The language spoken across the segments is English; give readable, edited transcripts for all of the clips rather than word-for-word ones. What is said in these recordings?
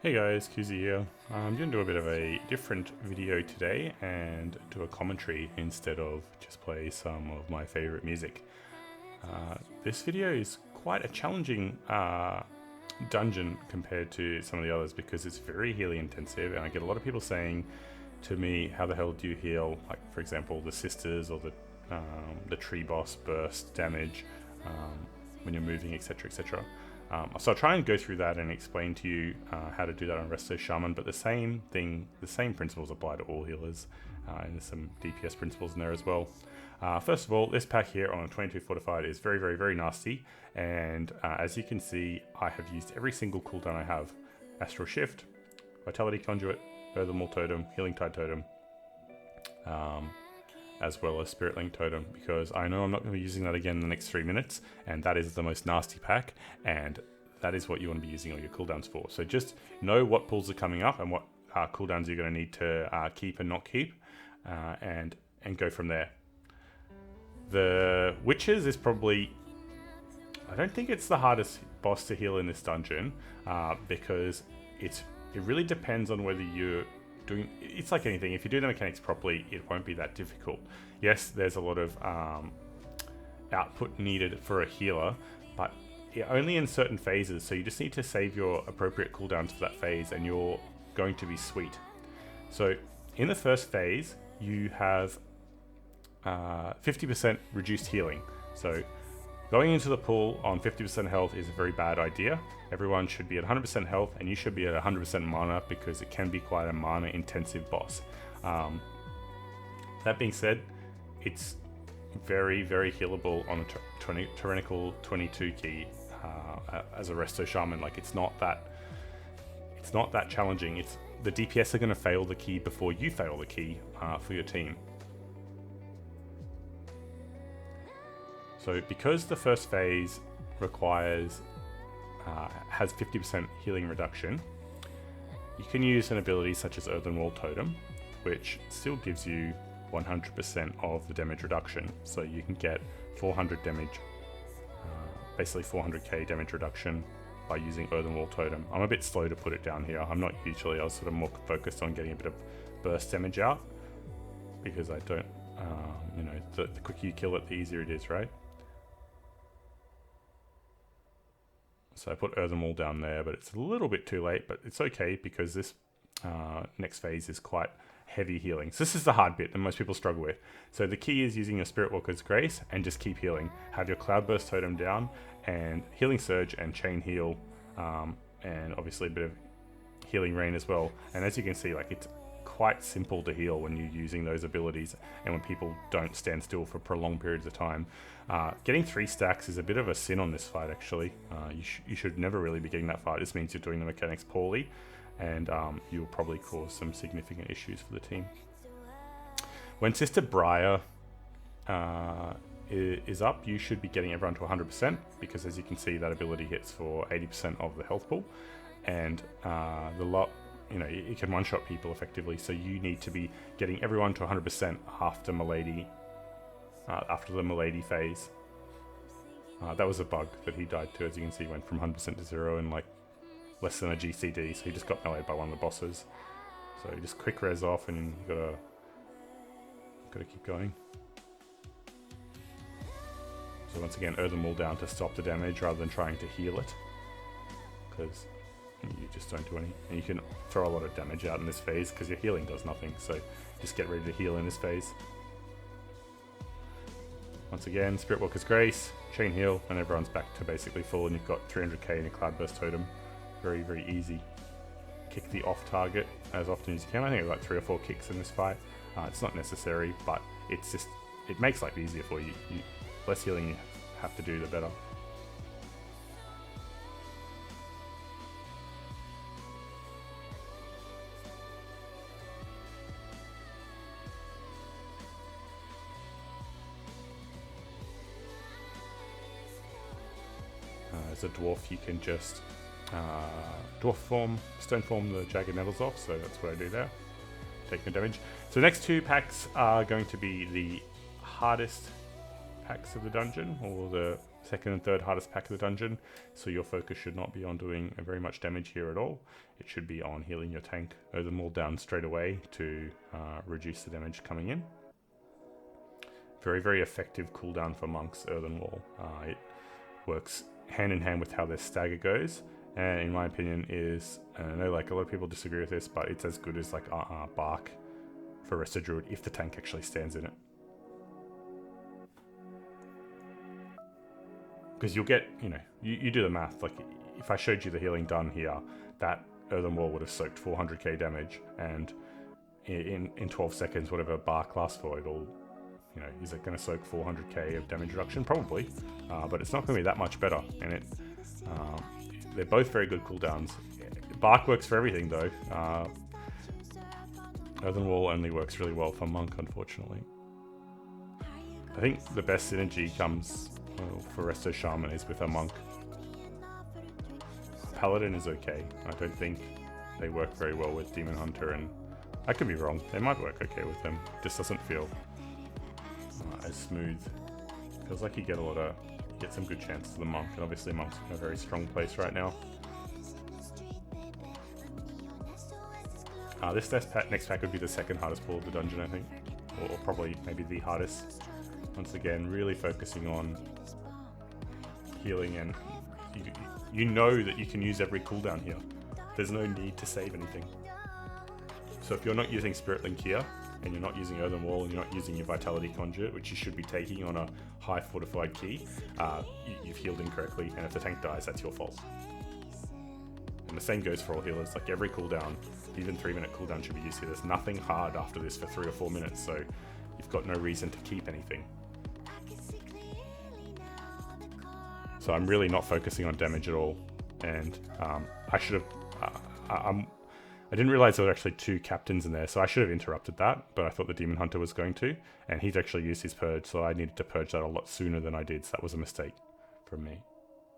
Hey guys, Kooziejr here. I'm going to do a bit of a different video today and do a commentary instead of just play some of my favorite music. This video is quite a challenging dungeon compared to some of the others because it's very healing intensive, and I get a lot of people saying to me, how the hell do you heal, like for example the sisters or the tree boss burst damage when you're moving, etc, etc. So I'll try and go through that and explain to you how to do that on Resto Shaman, but the same principles apply to all healers, and there's some DPS principles in there as well. First of all, this pack here on a 22 Fortified is very, very, very nasty, and as you can see, I have used every single cooldown I have. Astral Shift, Vitality Conduit, Earthenwall Totem, Healing Tide Totem, as well as Spirit Link Totem, because I know I'm not going to be using that again in the next 3 minutes, and that is the most nasty pack, and that is what you want to be using all your cooldowns for. So just know what pulls are coming up and what cooldowns you're going to need to keep and not keep, and go from there. The Witches is probably, I don't think it's the hardest boss to heal in this dungeon, because it really depends on whether you're doing, it's like anything, if you do the mechanics properly, it won't be that difficult. Yes, there's a lot of output needed for a healer, but only in certain phases, so you just need to save your appropriate cooldowns for that phase and you're going to be sweet. So in the first phase, you have 50% reduced healing. So going into the pool on 50% health is a very bad idea. Everyone should be at 100% health, and you should be at 100% mana, because it can be quite a mana intensive boss. That being said, it's very, very healable on a tyrannical 22 key as a Resto Shaman. Like, it's not that challenging. It's the DPS are going to fail the key before you fail the key for your team. So because the first phase requires has 50% healing reduction, you can use an ability such as Earthenwall Totem, which still gives you 100% of the damage reduction. So you can get 400 damage, basically 400k damage reduction by using Earthenwall Totem. I'm a bit slow to put it down here. I'm not usually, I was sort of more focused on getting a bit of burst damage out, because I don't, the quicker you kill it, the easier it is, right? So I put Earthenwall down there, but it's a little bit too late, but it's okay because this next phase is quite heavy healing. So this is the hard bit that most people struggle with. So the key is using your Spirit Walker's Grace and just keep healing. Have your Cloudburst Totem down and Healing Surge and Chain Heal, and obviously a bit of Healing Rain as well. And as you can see, like, it's quite simple to heal when you're using those abilities and when people don't stand still for prolonged periods of time. Getting 3 stacks is a bit of a sin on this fight, actually. You should never really be getting that far. This means you're doing the mechanics poorly, and you'll probably cause some significant issues for the team. When Sister Briar is up, you should be getting everyone to 100%, because as you can see, that ability hits for 80% of the health pool, and it can one-shot people effectively, so you need to be getting everyone to 100% after the Milady phase. That was a bug that he died to. As you can see, he went from 100% to 0 in like less than a GCD, so he just got meleeed by one of the bosses. So you just quick res off, and you gotta keep going. So once again, Earthenwall down to stop the damage rather than trying to heal it, because you just don't do any. And you can throw a lot of damage out in this phase because your healing does nothing, so just get ready to heal in this phase. Once again, Spirit Walker's Grace, Chain Heal, and everyone's back to basically full, and you've got 300k in your Cloudburst Totem. Very, very easy. Kick the off target as often as you can. I think it's like 3 or 4 kicks in this fight. It's not necessary, but it's just, it makes life easier for you. Less healing you have to do, the better. As a dwarf, you can just dwarf form, stone form the jagged nevels off, so that's what I do there. Take no damage. So the next 2 packs are going to be the hardest packs of the dungeon, or the second and third hardest pack of the dungeon, so your focus should not be on doing very much damage here at all. It should be on healing your tank Earthen Wall down straight away to reduce the damage coming in. Very, very effective cooldown for monks, Earthen Wall. It works hand in hand with how their stagger goes, and in my opinion is, and I know like a lot of people disagree with this, but it's as good as like Bark for Resto Druid if the tank actually stands in it. Because you'll get, you know, you do the math, like if I showed you the healing done here, that Earthen Wall would have soaked 400k damage, and in 12 seconds, whatever Bark lasts for, it'll, you know, is it going to soak 400k of damage reduction? Probably, but it's not going to be that much better, and they're both very good cooldowns. Bark works for everything though. Earthen Wall only works really well for Monk, unfortunately. I think the best synergy comes for Resto Shaman is with a Monk. Paladin is okay. I don't think they work very well with Demon Hunter, and I could be wrong. They might work okay with them. Just doesn't feel as smooth. Feels like you get some good chances to the Monk, and obviously Monk's in a very strong place right now. This next pack would be the second hardest pull of the dungeon, I think, or probably maybe the hardest. Once again, really focusing on healing, and you know that you can use every cooldown here. There's no need to save anything. So if you're not using Spirit Link here, and you're not using Earthen Wall, and you're not using your Vitality Conduit, which you should be taking on a high fortified key, you've healed incorrectly, and if the tank dies, that's your fault. And the same goes for all healers. Like every cooldown, even 3-minute cooldown should be used here. There's nothing hard after this for 3 or 4 minutes, so you've got no reason to keep anything. So I'm really not focusing on damage at all, and I should have. I didn't realize there were actually 2 captains in there, so I should have interrupted that. But I thought the Demon Hunter was going to, and he's actually used his purge, so I needed to purge that a lot sooner than I did. So that was a mistake from me.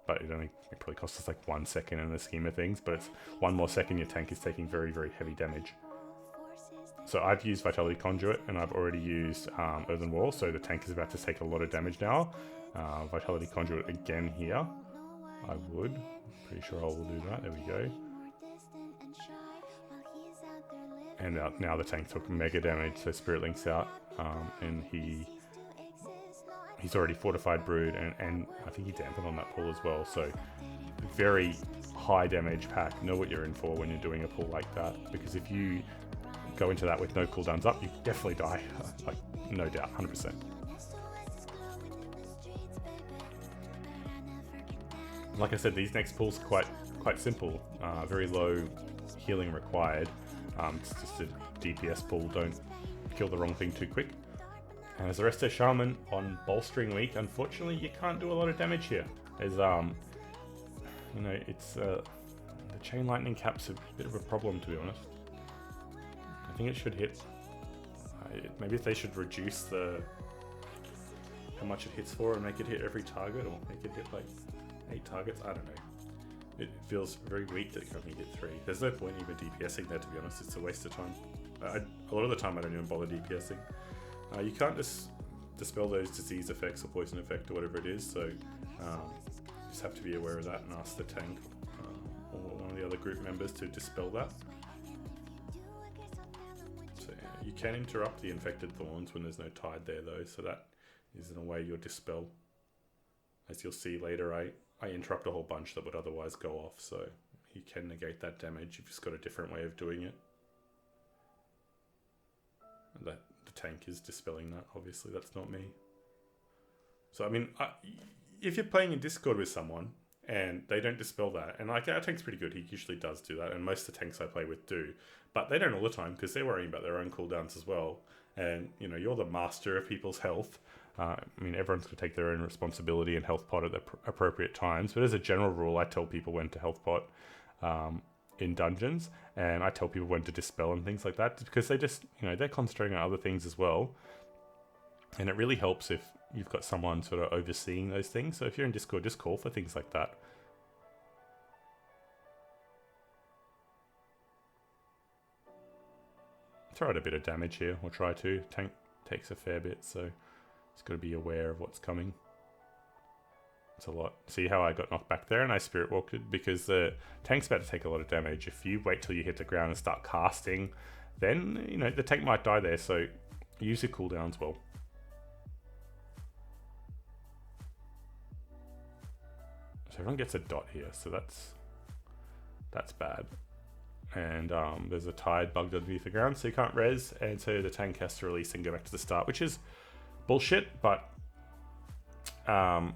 But it probably cost us like 1 second in the scheme of things. But it's 1 more second, your tank is taking very, very heavy damage. So I've used Vitality Conduit, and I've already used Earthen Wall, so the tank is about to take a lot of damage now. Vitality Conduit again here. I would. Pretty sure I will do that. There we go. And now the tank took mega damage, so Spirit Link's out. And he's already Fortified Brood, and I think he dampened on that pull as well. So very high damage pack. Know what you're in for when you're doing a pull like that. Because if you go into that with no cooldowns up, you definitely die. Like, no doubt, 100%. Like I said, these next pulls are quite simple. Very low healing required. It's just a DPS pull. Don't kill the wrong thing too quick. And as a Resto Shaman on Bolstering week, unfortunately, you can't do a lot of damage here. There's you know, it's the Chain Lightning cap's a bit of a problem, to be honest. I think it should hit. Maybe if they should reduce how much it hits for and make it hit every target, or make it hit like 8 targets. I don't know. It feels very weak that it can only hit 3. There's no point even DPSing there, to be honest. It's a waste of time. A lot of the time I don't even bother DPSing. You can't just dispel those disease effects or poison effect or whatever it is, so you just have to be aware of that and ask the tank or one of the other group members to dispel that. So yeah, you can interrupt the infected thorns when there's no tide there though, so that is in a way your dispel. As you'll see later, I interrupt a whole bunch that would otherwise go off, so you can negate that damage. You've just got a different way of doing it. And that the tank is dispelling that, obviously, that's not me. So, I mean, if you're playing in Discord with someone and they don't dispel that, and like our tank's pretty good, he usually does do that, and most of the tanks I play with do, but they don't all the time because they're worrying about their own cooldowns as well. And, you know, you're the master of people's health. I mean, everyone's going to take their own responsibility and health pot at the appropriate times. But as a general rule, I tell people when to health pot in dungeons. And I tell people when to dispel and things like that. Because they just, you know, they're concentrating on other things as well. And it really helps if you've got someone sort of overseeing those things. So if you're in Discord, just call for things like that. Throw out a bit of damage here, or try to. Tank takes a fair bit, so Just got to be aware of what's coming. It's a lot. See how I got knocked back there and I Spirit Walked because the tank's about to take a lot of damage. If you wait till you hit the ground and start casting, then, you know, the tank might die there, so use your cooldowns well. So everyone gets a dot here, so that's bad. And there's a Tide bugged underneath the ground, so you can't res, and so the tank has to release and go back to the start, which is bullshit, but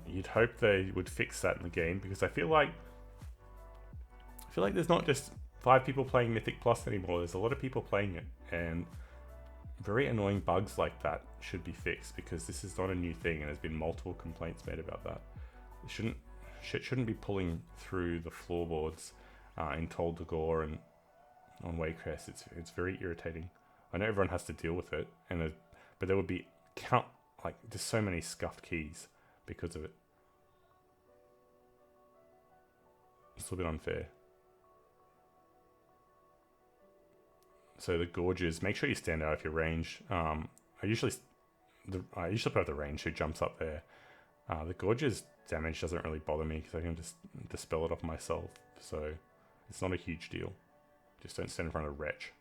you'd hope they would fix that in the game, because I feel like there's not just 5 people playing Mythic Plus anymore. There's a lot of people playing it, and very annoying bugs like that should be fixed, because this is not a new thing, and there's been multiple complaints made about that. Shit shouldn't be pulling through the floorboards in Tol de Gore and on Waycrest. It's very irritating. I know everyone has to deal with it, but there would be just so many scuffed keys because of it. It's a little bit unfair. So the Gorges, make sure you stand out if you're ranged. I usually put out the range who jumps up there. The Gorges damage doesn't really bother me because I can just dispel it off myself. So it's not a huge deal. Just don't stand in front of Wretch.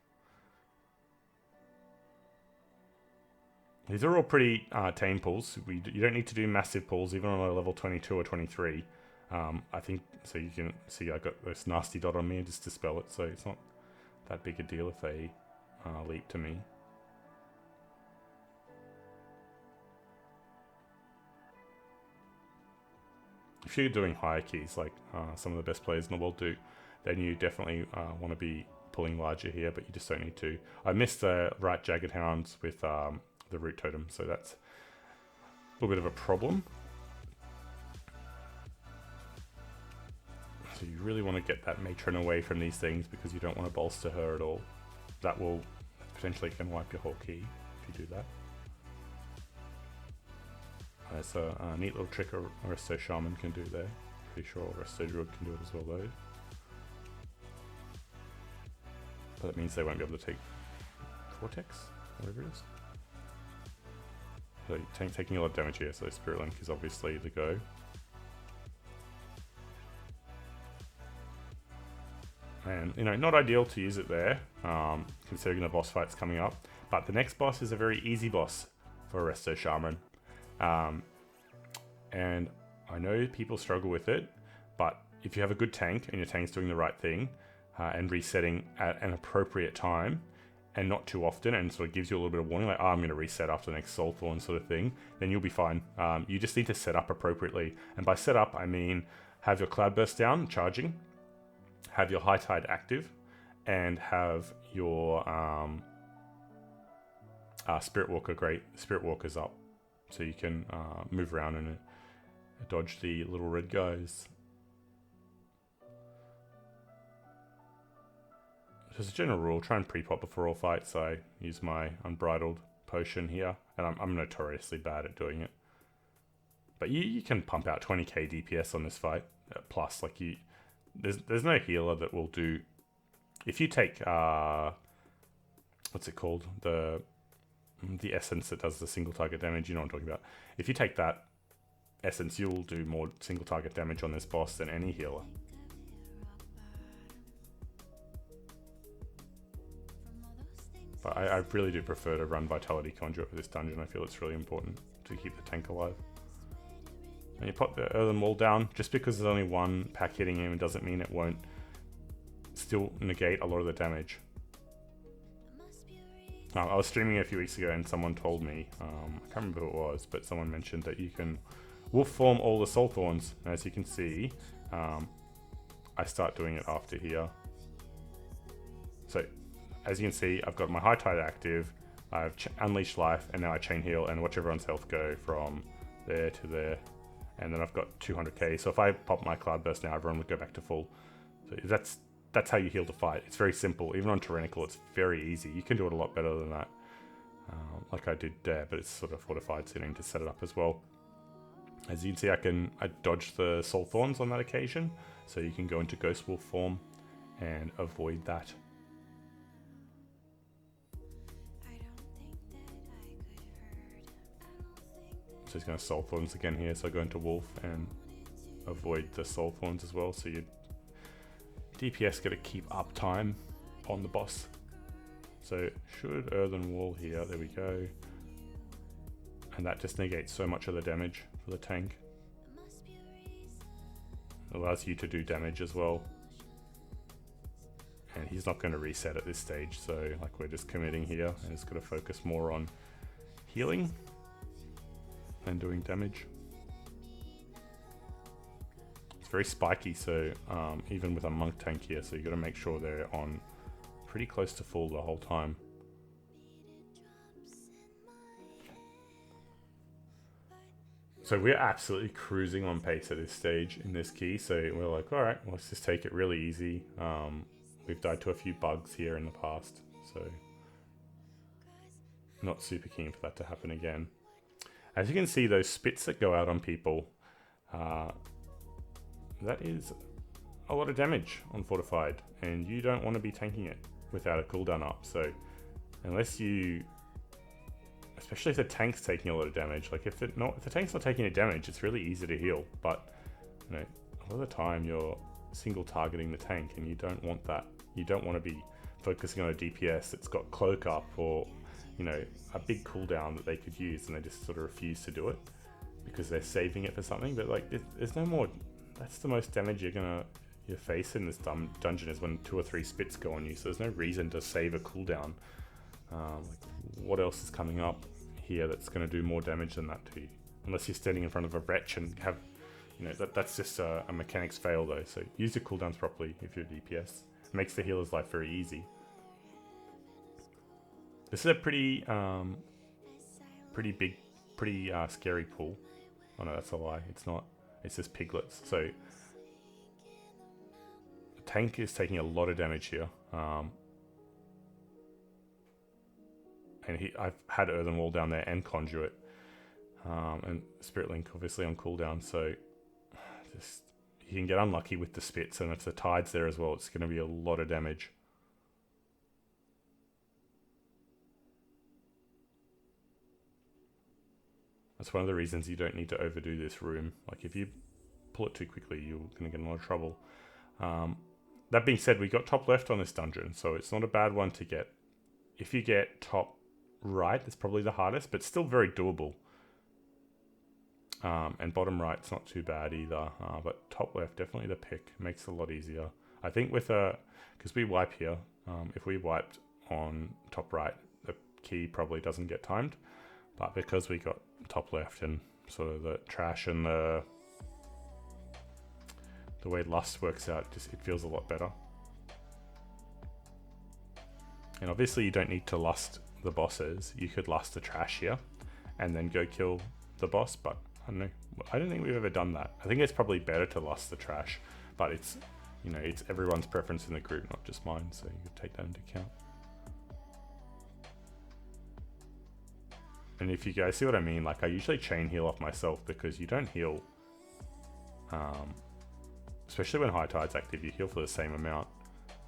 These are all pretty tame pulls. You don't need to do massive pulls, even on a level 22 or 23. I think, so you can see I got this nasty dot on me and just dispel it, so it's not that big a deal if they leap to me. If you're doing higher keys, like some of the best players in the world do, then you definitely want to be pulling larger here, but you just don't need to. I missed the right Jagged Hounds with the Root Totem, so that's a little bit of a problem. So you really want to get that Matron away from these things, because you don't want to bolster her at all. That will potentially can wipe your whole key if you do that. That's a neat little trick a Resto Shaman can do there. Pretty sure Resto Druid can do it as well though. But that means they won't be able to take Vortex, whatever it is. So taking a lot of damage here, so Spirit Link is obviously the go. And, you know, not ideal to use it there, considering the boss fight's coming up. But the next boss is a very easy boss for Resto Shaman. And I know people struggle with it, but if you have a good tank and your tank's doing the right thing and resetting at an appropriate time and not too often, and sort of gives you a little bit of warning, like, oh, I'm going to reset after the next Soulthorn sort of thing, then you'll be fine. You just need to set up appropriately. And by set up, I mean have your Cloudburst down, charging, have your High Tide active, and have your Spirit Walkers up, so you can move around and dodge the little red guys. So as a general rule, try and pre-pop before all fights. I use my Unbridled Potion here, and I'm notoriously bad at doing it. But you can pump out 20k DPS on this fight, plus, like, there's no healer that will do... If you take, what's it called? The essence that does the single target damage, you know what I'm talking about. If you take that essence, you'll do more single target damage on this boss than any healer. But I really do prefer to run Vitality Conduit for this dungeon. I feel it's really important to keep the tank alive. And you pop the Earthen Wall down. Just because there's only one pack hitting him, it doesn't mean it won't still negate a lot of the damage. I was streaming a few weeks ago and someone told me, I can't remember who it was, but someone mentioned that you can wolf form all the Soulthorns. And as you can see, I start doing it after here. So as you can see, I've got my High Tide active, I've Unleashed Life, and now I Chain Heal and watch everyone's health go from there to there. And then I've got 200k, so if I pop my Cloudburst now, everyone would go back to full. So that's how you heal the fight. It's very simple. Even on Tyrannical, it's very easy. You can do it a lot better than that, like I did there, but it's sort of Fortified, so you need to set it up as well. As you can see, I dodged the Soulthorns on that occasion, so you can go into Ghost Wolf form and avoid that. So he's going to Soul Thorns again here, so I go into Wolf and avoid the Soul Thorns as well, so you DPS got to keep up time on the boss. So should Earthen Wall here, there we go. And that just negates so much of the damage for the tank. Allows you to do damage as well. And he's not going to reset at this stage, so like we're just committing here and it's going to focus more on healing and doing damage. It's very spiky, so even with a monk tank here, so you got to make sure they're on pretty close to full the whole time. So we're absolutely cruising on pace at this stage in this key, so we're like, alright, let's just take it really easy. We've died to a few bugs here in the past, so not super keen for that to happen again. As you can see, those spits that go out on people, that is a lot of damage on Fortified, and you don't want to be tanking it without a cooldown up. So unless you, especially if the tank's taking a lot of damage, like if the tank's not taking any damage, it's really easy to heal. But you know, a lot of the time you're single targeting the tank, and you don't want that. You don't want to be focusing on a DPS that's got cloak up, or you know, a big cooldown that they could use, and they just sort of refuse to do it because they're saving it for something. But like, there's no more. That's the most damage you face in this dungeon is when 2 or 3 spits go on you. So there's no reason to save a cooldown. Like, what else is coming up here that's going to do more damage than that to you? Unless you're standing in front of a wretch and have, you know, that's just a mechanics fail though. So use your cooldowns properly if you're DPS. It makes the healer's life very easy. This is a pretty big, scary pool. Oh no, that's a lie. It's not. It's just piglets. So the tank is taking a lot of damage here. And I've had Earthen Wall down there and Conduit. And Spirit Link obviously on cooldown. So just you can get unlucky with the spits, and if the tide's there as well, it's going to be a lot of damage. That's one of the reasons you don't need to overdo this room. Like if you pull it too quickly, you're going to get in a lot of trouble. That being said, we got top left on this dungeon, so it's not a bad one to get. If you get top right, it's probably the hardest, but still very doable. And bottom right's not too bad either, but top left, definitely the pick. Makes it a lot easier. I think with because we wipe here, if we wiped on top right, the key probably doesn't get timed. But because we got top left and sort of the trash and the way Lust works out, it feels a lot better. And obviously you don't need to Lust the bosses. You could Lust the trash here and then go kill the boss, but I don't know. I don't think we've ever done that. I think it's probably better to Lust the trash, but it's, you know, it's everyone's preference in the group, not just mine, so you could take that into account. And if you guys see what I mean, like I usually chain heal off myself because you don't heal, especially when High Tide's active, you heal for the same amount.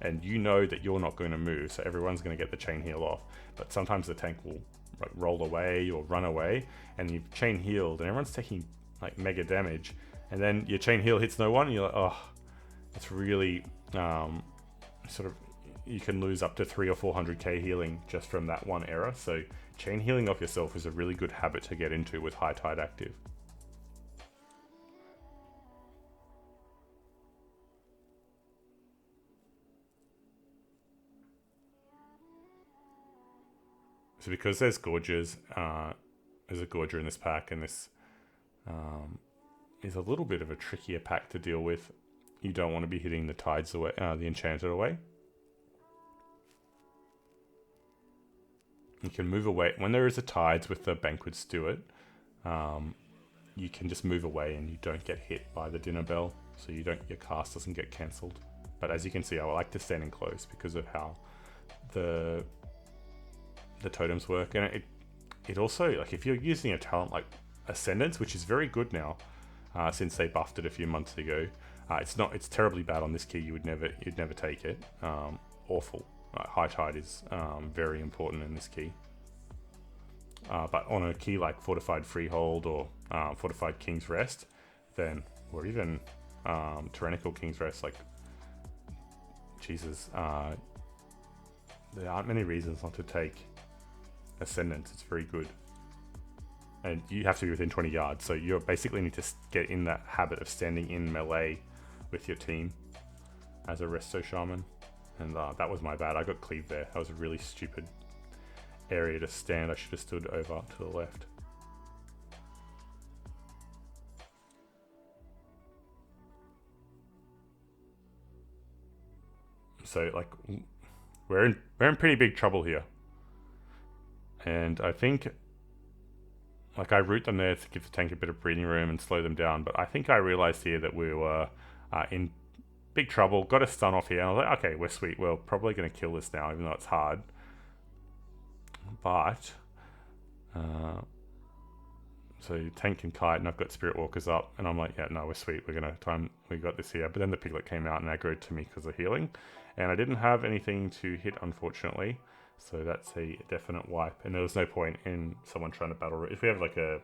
And you know that you're not going to move, so everyone's going to get the chain heal off. But sometimes the tank will like roll away or run away, and you've chain healed, and everyone's taking like mega damage. And then your chain heal hits no one, and you're like, oh, it's really sort of, you can lose up to 300 or 400k healing just from that one error. So chain healing off yourself is a really good habit to get into with High Tide active. So because there's Gorges, there's a Gorger in this pack, and this is a little bit of a trickier pack to deal with. You don't want to be hitting the tides away, the enchanted away. You can move away when there is a tides with the Banquet Steward. You can just move away, and you don't get hit by the dinner bell, so your cast doesn't get cancelled. But as you can see, I like to stand in close because of how the totems work, and it also, like if you're using a talent like Ascendance, which is very good now, since they buffed it a few months ago, it's terribly bad on this key. You'd never take it. Awful. High Tide is very important in this key. but on a key like Fortified Freehold or Fortified King's Rest, then, or even Tyrannical King's Rest, like, Jesus, there aren't many reasons not to take Ascendance. It's very good. And you have to be within 20 yards, so you basically need to get in that habit of standing in melee with your team as a Resto Shaman. And that was my bad. I got cleaved there. That was a really stupid area to stand. I should have stood over to the left. So, like, we're in pretty big trouble here. And I think, like, I root them there to give the tank a bit of breathing room and slow them down. But I think I realized here that we were in big trouble. Got a stun off here. And I was like, okay, we're sweet. We're probably going to kill this now, even though it's hard. But, so tank can kite, and I've got Spirit Walkers up. And I'm like, yeah, no, we're sweet. We're going to time. We got this here. But then the Piglet came out and aggroed to me because of healing. And I didn't have anything to hit, unfortunately. So that's a definite wipe. And there was no point in someone trying to battle. If we have like a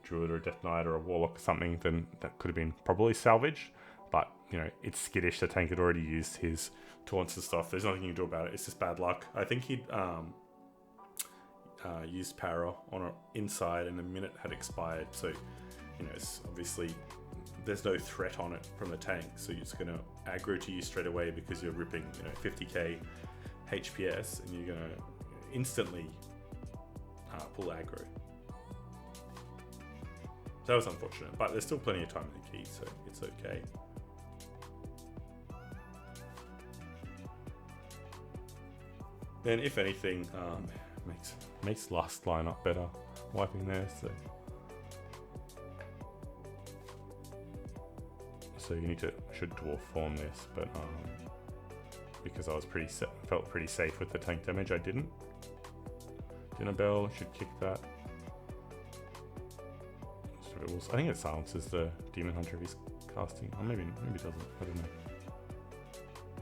Druid or a Death Knight or a Warlock or something, then that could have been probably salvaged. But, you know, it's Skittish. The tank had already used his taunts and stuff. There's nothing you can do about it. It's just bad luck. I think he'd used Para on an inside and the minute had expired. So, you know, it's obviously there's no threat on it from the tank. So you're just going to aggro to you straight away because you're ripping, you know, 50k HPS, and you're going to instantly pull aggro. So that was unfortunate, but there's still plenty of time in the key, so it's okay. Then, if anything, makes last line up better, wiping there. So you should dwarf form this, but because I was felt pretty safe with the tank damage, I didn't. Dinner Bell should kick that. I think it silences the Demon Hunter if he's casting, or maybe it doesn't. I don't know.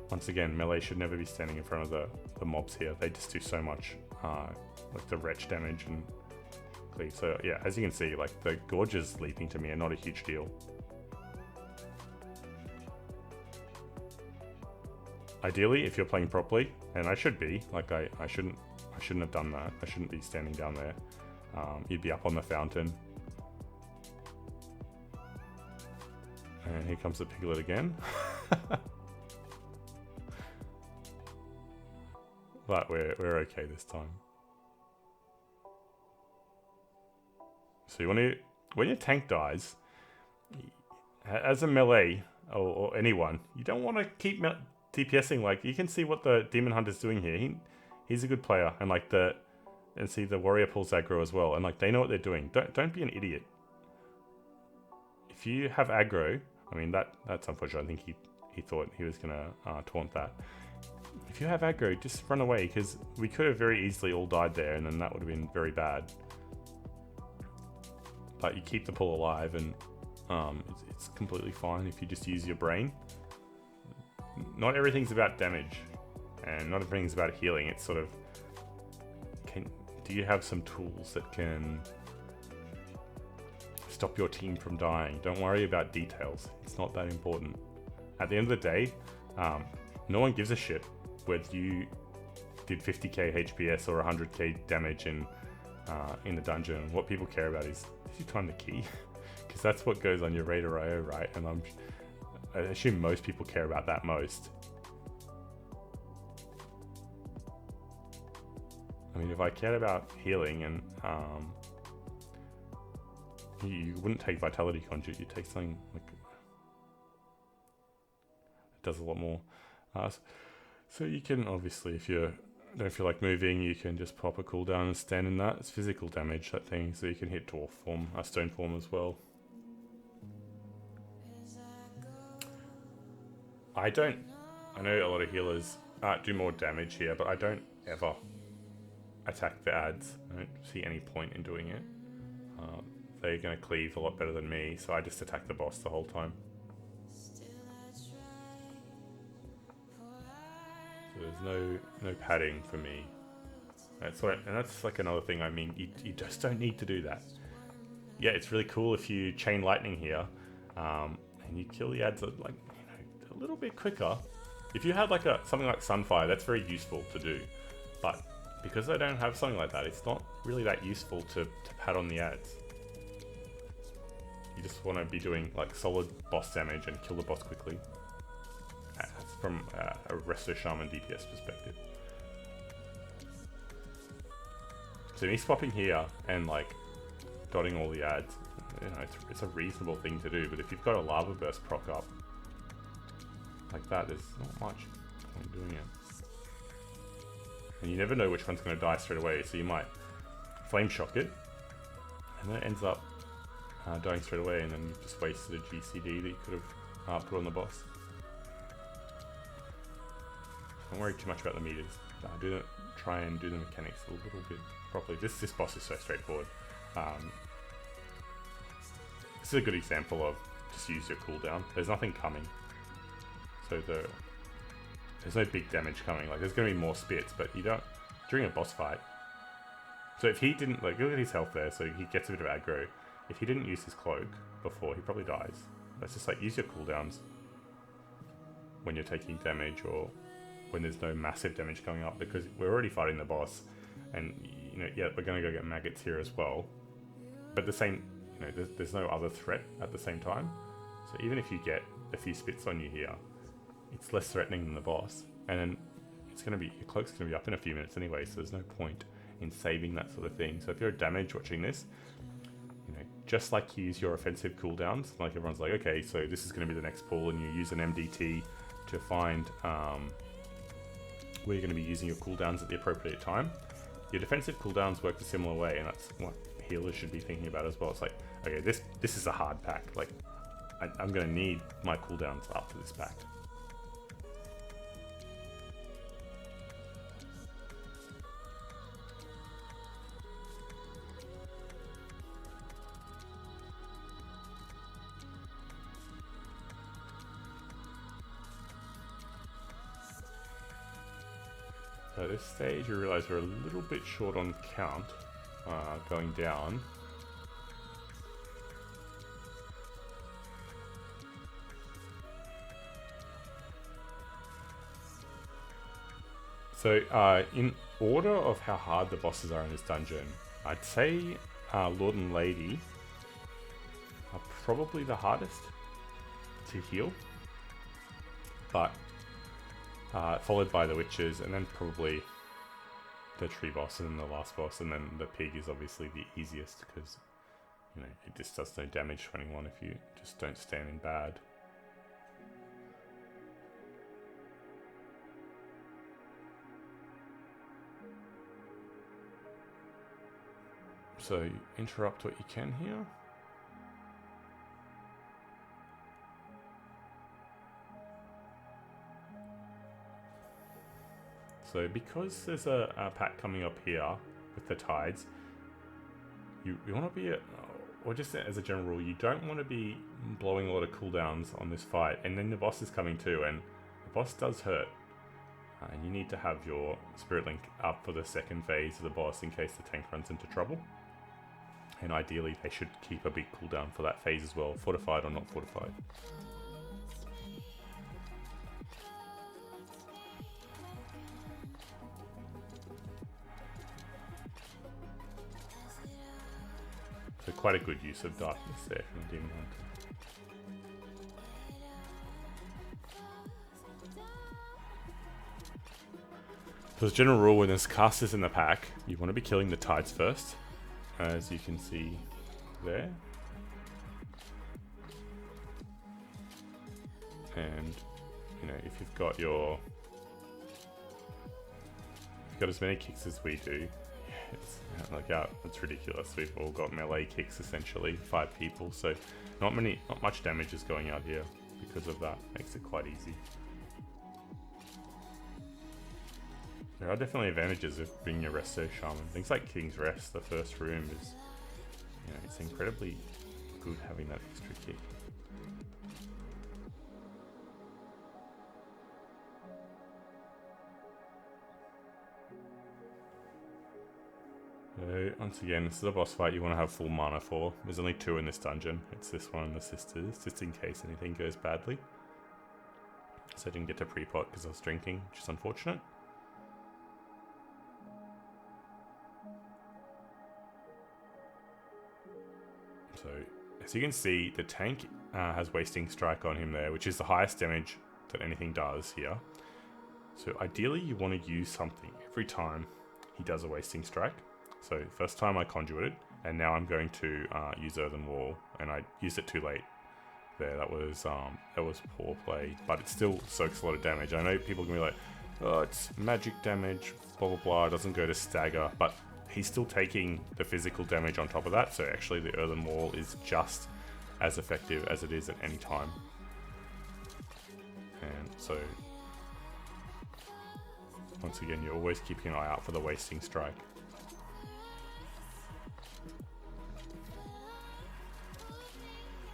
Once again, melee should never be standing in front of the mobs here. They just do so much, like the wretch damage and cleave. So yeah, as you can see, like the Gorges leaping to me are not a huge deal. Ideally, if you're playing properly, and I should be, like I shouldn't have done that. I shouldn't be standing down there. You'd be up on the fountain. And here comes the Piglet again. But we're okay this time. So you want to, when your tank dies, as a melee or anyone, you don't want to keep DPSing. Like, you can see what the Demon Hunter's doing here. He's a good player, and like and see the warrior pulls aggro as well, and like they know what they're doing. Don't be an idiot. If you have aggro, I mean that's unfortunate. I think he thought he was gonna taunt that. If you have aggro, just run away, because we could have very easily all died there, and then that would have been very bad. But you keep the pull alive, and it's completely fine if you just use your brain. Not everything's about damage, and not everything's about healing. It's sort of, do you have some tools that can stop your team from dying? Don't worry about details. It's not that important. At the end of the day, no one gives a shit whether you did 50k HPS or 100k damage in the dungeon. What people care about is, did you time the key? Because that's what goes on your Raider IO, right? And I assume most people care about that most. I mean, if I cared about healing, and you wouldn't take Vitality Conduit, you'd take something like it does a lot more. So you can obviously, if you don't feel like moving, you can just pop a cooldown and stand in that. It's physical damage, that thing, so you can hit Dwarf form, Stone form as well. I know a lot of healers do more damage here, but I don't ever attack the ads. I don't see any point in doing it. They're going to cleave a lot better than me, so I just attack the boss the whole time. So there's no padding for me. And that's like another thing. I mean, you just don't need to do that. Yeah, it's really cool if you chain lightning here, and you kill the ads like a little bit quicker. If you had like something like Sunfire, that's very useful to do, but because I don't have something like that, it's not really that useful to pat on the ads. You just want to be doing like solid boss damage and kill the boss quickly. That's from a Resto Shaman DPS perspective. So me swapping here and like dotting all the ads, it's a reasonable thing to do. But if you've got a lava burst proc up like that, there's not much point doing it. And you never know which one's going to die straight away, so you might flame shock it, and then it ends up dying straight away, and then you've just wasted a GCD that you could have put on the boss. Don't worry too much about the meters. Try and do the mechanics a little bit properly. This boss is so straightforward. This is a good example of just use your cooldown. There's nothing coming, so there's no big damage coming. Like there's going to be more spits, but you don't during a boss fight. So if he didn't look at his health there, so he gets a bit of aggro. If he didn't use his cloak before, he probably dies. That's just like use your cooldowns when you're taking damage or when there's no massive damage coming up, because we're already fighting the boss, and yeah, we're going to go get maggots here as well. But the same, there's no other threat at the same time. So even if you get a few spits on you here, it's less threatening than the boss, and then your cloak's going to be up in a few minutes anyway, so there's no point in saving that sort of thing. So if you're a damage watching this, just like you use your offensive cooldowns, like everyone's like, okay, so this is going to be the next pull, and you use an MDT to find where you're going to be using your cooldowns at the appropriate time. Your defensive cooldowns work a similar way, and that's what healers should be thinking about as well. It's like, okay, this is a hard pack. Like, I'm going to need my cooldowns up for this pack. So at this stage, we realise we're a little bit short on count going down. So in order of how hard the bosses are in this dungeon, I'd say Lord and Lady are probably the hardest to heal, but followed by the witches, and then probably the tree boss, and then the last boss, and then the pig is obviously the easiest because it just does no damage to anyone if you just don't stand in bad. So interrupt what you can here. So because there's a pack coming up here with the tides, you want to be, or just as a general rule, you don't want to be blowing a lot of cooldowns on this fight, and then the boss is coming too, and the boss does hurt. And you need to have your Spirit Link up for the second phase of the boss in case the tank runs into trouble. And ideally they should keep a big cooldown for that phase as well, fortified or not fortified. So quite a good use of darkness there from the Demon Hunter. So as a general rule, when there's casters in the pack, you want to be killing the tides first, as you can see there. And if you've got as many kicks as we do, it's ridiculous. We've all got melee kicks essentially, 5 people, so not much damage is going out here because of that. Makes it quite easy. There are definitely advantages of bringing a Resto Shaman. Things like King's Rest, the first room, is it's incredibly good having that extra kick. So once again, this is a boss fight you want to have full mana for. There's only 2 in this dungeon. It's this one and the sisters, just in case anything goes badly. So I didn't get to pre-pot because I was drinking, which is unfortunate. So as you can see, the tank has Wasting Strike on him there, which is the highest damage that anything does here. So ideally you want to use something every time he does a Wasting Strike. So first time I conduited, and now I'm going to use Earthen Wall, and I used it too late there. That was poor play, but it still soaks a lot of damage. I know people can be like, oh, it's magic damage, blah blah blah, it doesn't go to stagger, but he's still taking the physical damage on top of that, so actually the Earthen Wall is just as effective as it is at any time. And so once again, you're always keeping an eye out for the Wasting Strike.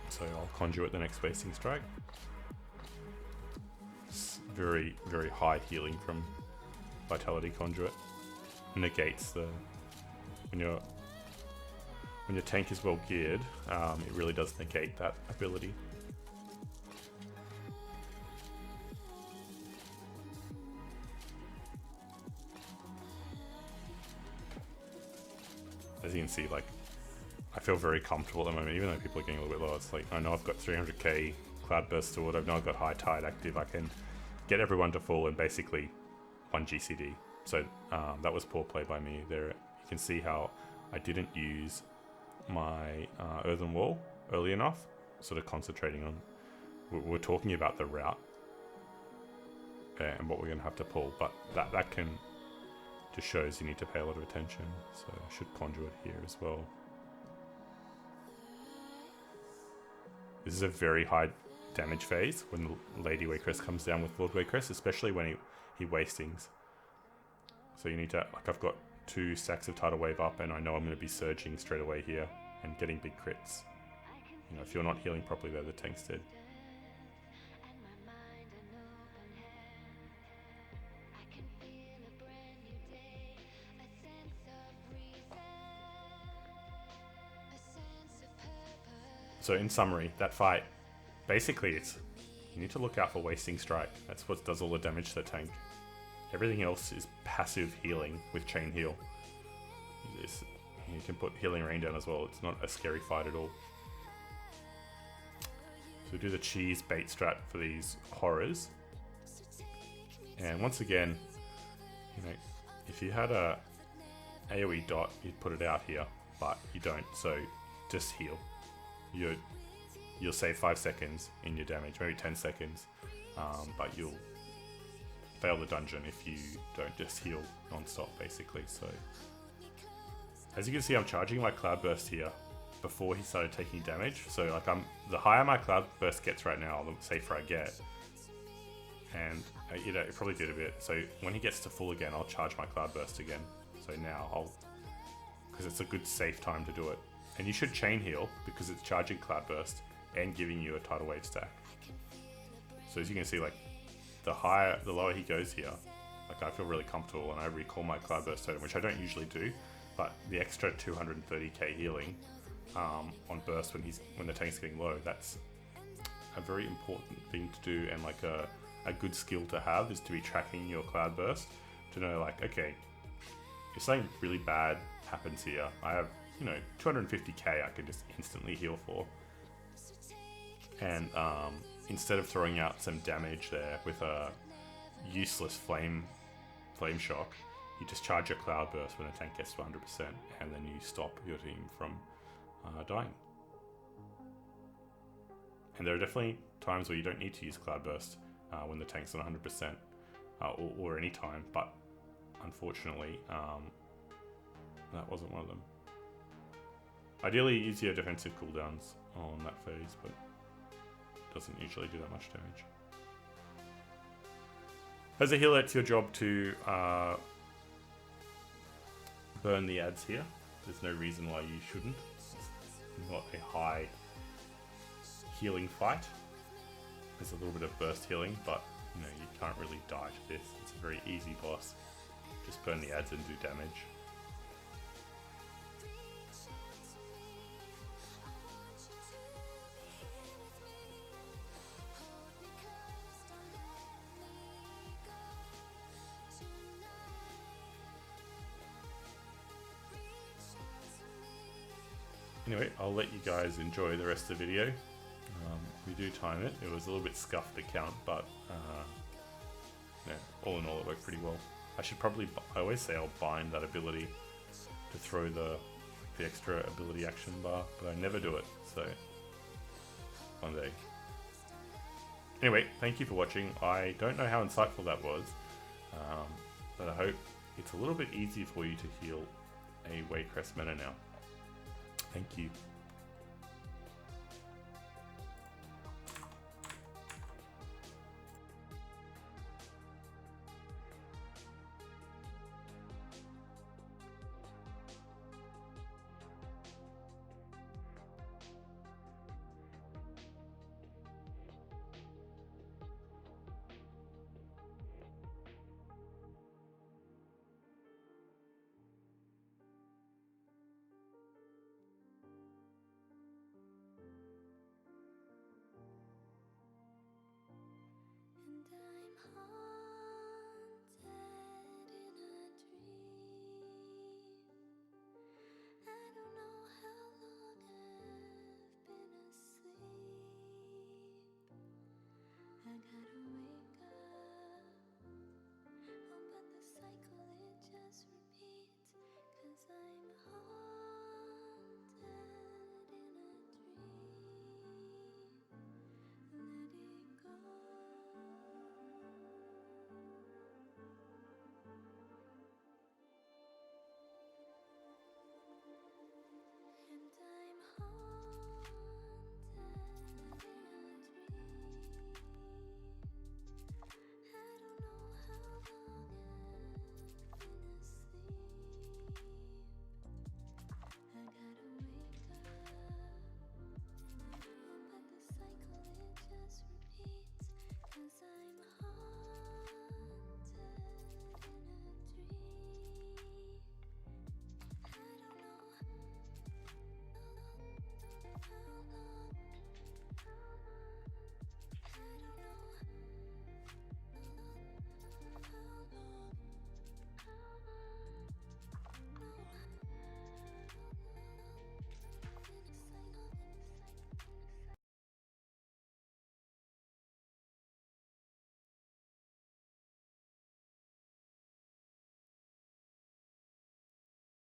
So I'll conduit the next Wasting Strike. It's very, very high healing from Vitality Conduit. Negates the... When your tank is well geared, it really does negate that ability. As you can see, like, I feel very comfortable at the moment, even though people are getting a little bit low. It's like, I know I've got 300k Cloudburst stored, I know I've got High Tide active, I can get everyone to full and basically 1 GCD. So that was poor play by me there. You can see how I didn't use my Earthen Wall early enough, sort of concentrating on, we're talking about the route and what we're going to have to pull, but that can just shows you need to pay a lot of attention. So I should conduit here as well. This is a very high damage phase when the Lady Waycrest comes down with Lord Waycrest, especially when he wastings. So you need to, like, I've got 2 stacks of Tidal Wave up and I know I'm going to be surging straight away here and getting big crits. You know, if you're not healing properly there, the tank's dead. So in summary, that fight, basically it's, you need to look out for Wasting Strike. That's what does all the damage to the tank. Everything else is passive healing with Chain Heal. You can put Healing Rain down as well. It's not a scary fight at all. So we do the cheese bait strat for these horrors. And once again, you know, if you had a AoE dot, you'd put it out here, but you don't. So just heal. You'll save 5 seconds in your damage, maybe 10 seconds, but you'll fail the dungeon if you don't just heal non-stop, basically. So as you can see, I'm charging my Cloudburst here before he started taking damage. So like, the higher my Cloudburst gets right now, the safer I get. And you know, it probably did a bit. So when he gets to full again, I'll charge my Cloudburst again. So now because it's a good safe time to do it. And you should chain heal because it's charging Cloudburst and giving you a Tidal Wave stack. So as you can see, like, the lower he goes here, like, I feel really comfortable and I recall my Cloudburst totem, which I don't usually do, but the extra 230k healing on burst when the tank's getting low, that's a very important thing to do, and like a good skill to have is to be tracking your Cloudburst to know, like, okay, if something really bad happens here, I have, you know, 250k I can just instantly heal for. And instead of throwing out some damage there with a useless flame shock, you just charge your Cloudburst when the tank gets to 100%, and then you stop your team from dying. And there are definitely times where you don't need to use Cloudburst when the tank's on 100%, or any time, but unfortunately that wasn't one of them. Ideally, use your defensive cooldowns on that phase, but it doesn't usually do that much damage. As a healer, it's your job to burn the ads here. There's no reason why you shouldn't. It's not a high healing fight. There's a little bit of burst healing, but you know, you can't really die to this. It's a very easy boss. Just burn the ads and do damage. Anyway, I'll let you guys enjoy the rest of the video. We do time it. It was a little bit scuffed to count, but yeah, all in all it worked pretty well. I always say I'll bind that ability to throw the extra ability action bar, but I never do it, so one day. Anyway, thank you for watching. I don't know how insightful that was, but I hope it's a little bit easier for you to heal a Waycrest Manor now. Thank you. I got